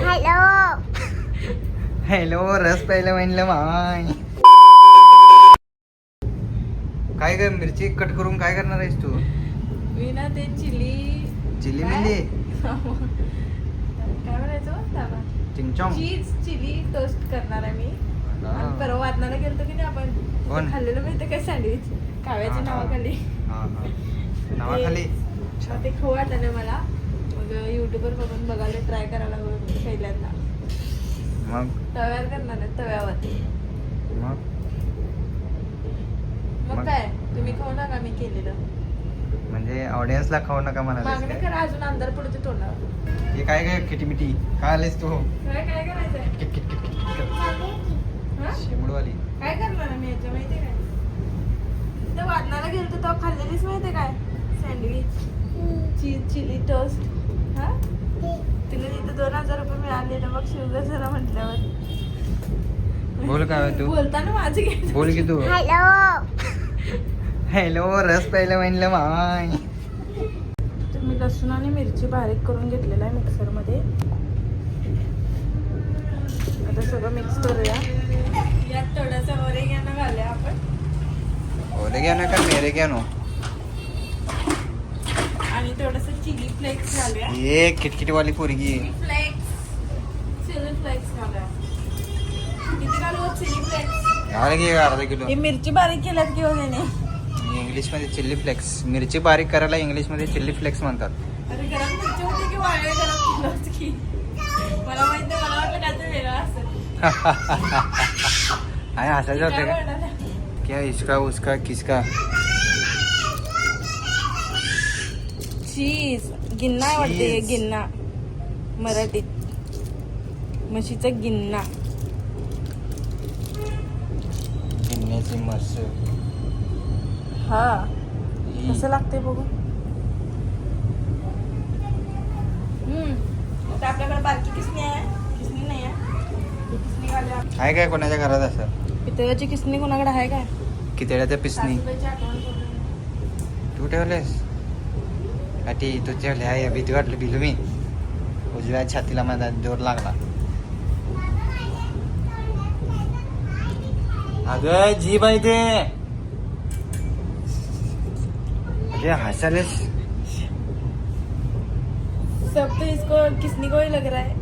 Hello hello रस प्यायला म्हणलं माय. काय काय मिरची कट करून काय करणार आहेस तू? मी ना ते चिली मिली काय म्हणायचं चिंगचॉंग चिली टोस्ट करणार आहे मी. आणि परवा वादनाला गेलतो की नाही आपण कोण? खाल्लेलं माहिती काय सँडविच काव्याच्या नावाखाली. नावाखाली मग ते खाऊ वाटलं मला. मग युट्यूबवर बघून बघायला ट्राय करायला लागलो पहिल्यांदा. मग तव्यावर करणार आहे तव्यावर. मग मग काय तुम्ही खाऊ नका मी केलेलं. म्हणजे ऑडियन्सला खाऊ नका म्हणालीस मागणी काय? करा अजून अंधार पडतो तोंडावर. हे काय काय किटीमिटी काय आलीस तू? काय काय करायचंय? Kit kit kit kit kit. हा? शेमडवाली काय करणार आहे मी याच्या माहितीये काय? तिथं वादनाला गेलतो तेव्हा खाल्लेलीच माहितीये काय? Sandwich chilli toast. हा तिला तिथं 2000 रुपये मिळालेलं मग शुगर जरा म्हटल्यावर. बोल काय तू? बोलताना माझं घे. बोल की तू. हॅलो हॅलो रस प्यायला म्हणलं माय. तर मी लसूण आणि मिरची बारीक करून घेतलेला आहे मिक्सरमध्ये. आता सगळं मिक्स करूया. यात थोडासा ओरेगानो घालूया आपण. ओरेगानो का मेरेगानो? आणि थोडंसं चिली फ्लेक्स घालूया. ये किटकिटवाली पोरगी. चिली फ्लेक्स घालूया. किती घालू चिली फ्लेक्स? घाल की अर्धा किलो. ही मिरची बारीक केल्यात किंवा त्याने. इंग्लिश मध्ये चिल्ली फ्लेक्स. मिरची बारीक करायला इंग्लिश मध्ये चिल्ली फ्लेक्स म्हणतात. अरे गरम मिरची होती की वाळवे गरम केलं होतं की? मला माहित नाही, मला वाटलं काय तर वेगळं असेल. आणि हसायचं होतं काय का? म्हणाला? क्या इसका उसका किसका? चीज गिन्ना आवडते. Cheese. गिन्ना मराठीत म्हशीचा गिन्ना. गिन्याची मस. हा कसं लागते बघू. आता आपल्याकडे बारकी किसणी आहे. किसणी नाही आहे. किसणी घालूया. आहे काय कोणाच्या घरात असं? पितळाची किसणी कोणाकडे आहे काय? कितड्याच्या पिसनी सासूबाईची आठवण करून. तू ठेवलेस? काठी तू ठेवले आहे. भीती वाटली भिलो मी. उजव्या छातीला माझा जोर लागला. अगं जी बाई ते अरे हसालेस. सब तो इसको किसनी को ही लग रहा है.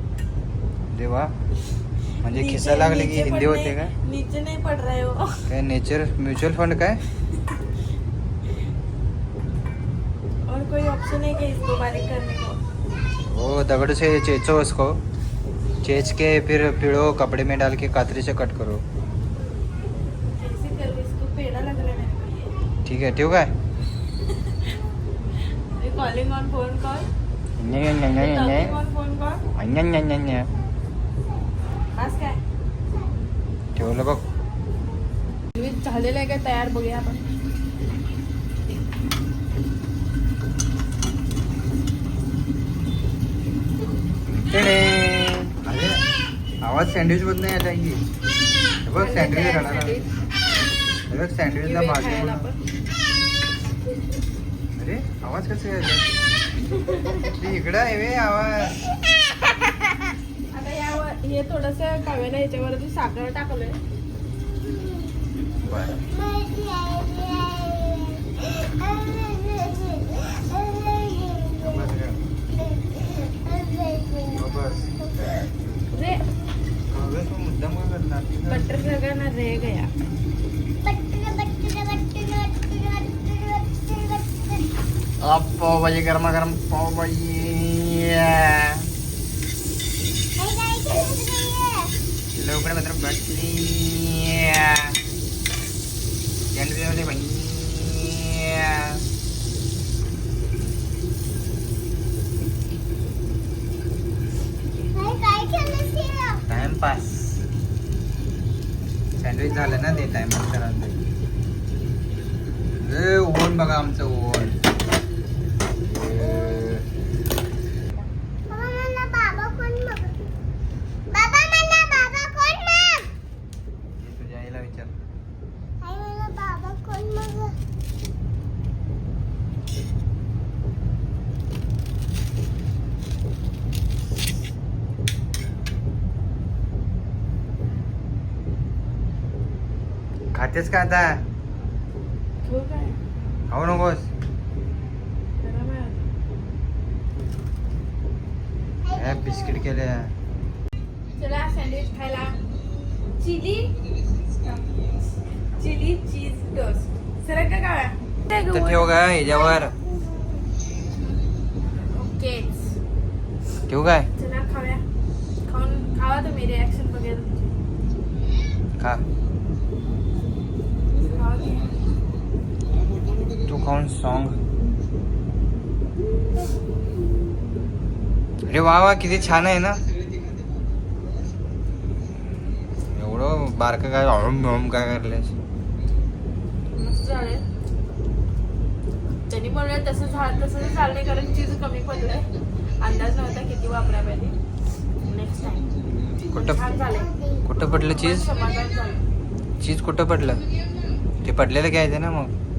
देवा म्हणजे नीचे- खिसा लागले की नीचे हिंदी पडने- होते का? नीचे नहीं पड़ रहे हो. काय नेचर म्युच्युअल फंड काय? और कोई ऑप्शन है क्या इसको बारीक करने को? वो दगड़ से चेचो उसको. चेच के फिर पिड़ो कपड़े में डाल के कातरी से कट करो. कैसे करूँ इसको? पेड़ा लग रहा है मेरे को ये. ठीक आहे ठेवू काय? Calling on phone call. न्या, न्या, न्या, न्या, टॉकिंग न्या. On phone call. न्या, न्या, न्या, न्या. आज काय ठेवलं बघ. झालेलं आहे काय तयार बघूया आपण. टेडे. अरे आवाज सँडविच बद्दल नाही आता की. हे बघ सँडविच राहणार. हे बघ सँडविचला खायला भाजी. आपण. अरे आवाज कसं यायचा? इकडं आहे वे आवाज. आता यावर हे थोडस काव्याला याच्यावरती साखर टाकलंय. बरं. बस. रे अगं तू मुद्दाम काय करणार? बटर लगाना रह गया. पावभाजी गरमा गरम पावभाजी. लवकर मात्र बसली. सँडविचवाले बाई. टाइमपास. सँडविच झालं ना ते टाइमपास करायला. ओव्हन बघा आमचं ओव्हन. तुझ्या आईला विचार. बाबा कोण मग? खातेस का आता घेऊ काय खाऊ नकोस गरम आहे आता. हे बिस्किट केले चला सँडविच खायला चिली चीज टोस्ट सरक का काय तर ठेव का ह्याच्यावर ओके ठेवू काय चला खाऊया खावा तुम्ही रिॲक्शन बघेल खा खावा की. तू खाऊन सॉंग अरे वा वा किती छान आहे ना एवढं बारकं काय काय करलेस मस्त झालंय त्यांनी म्हणूया तसं चाललंय कारण चीज कमी पडलंय अंदाज नव्हता किती वापरा पाहिजे नेक्स्ट टाइम कुठं छान झालंय कुठं पडलं चीज समाधान झालं चीज कुठं पडलं ते पडलेलं घ्यायचं ना मग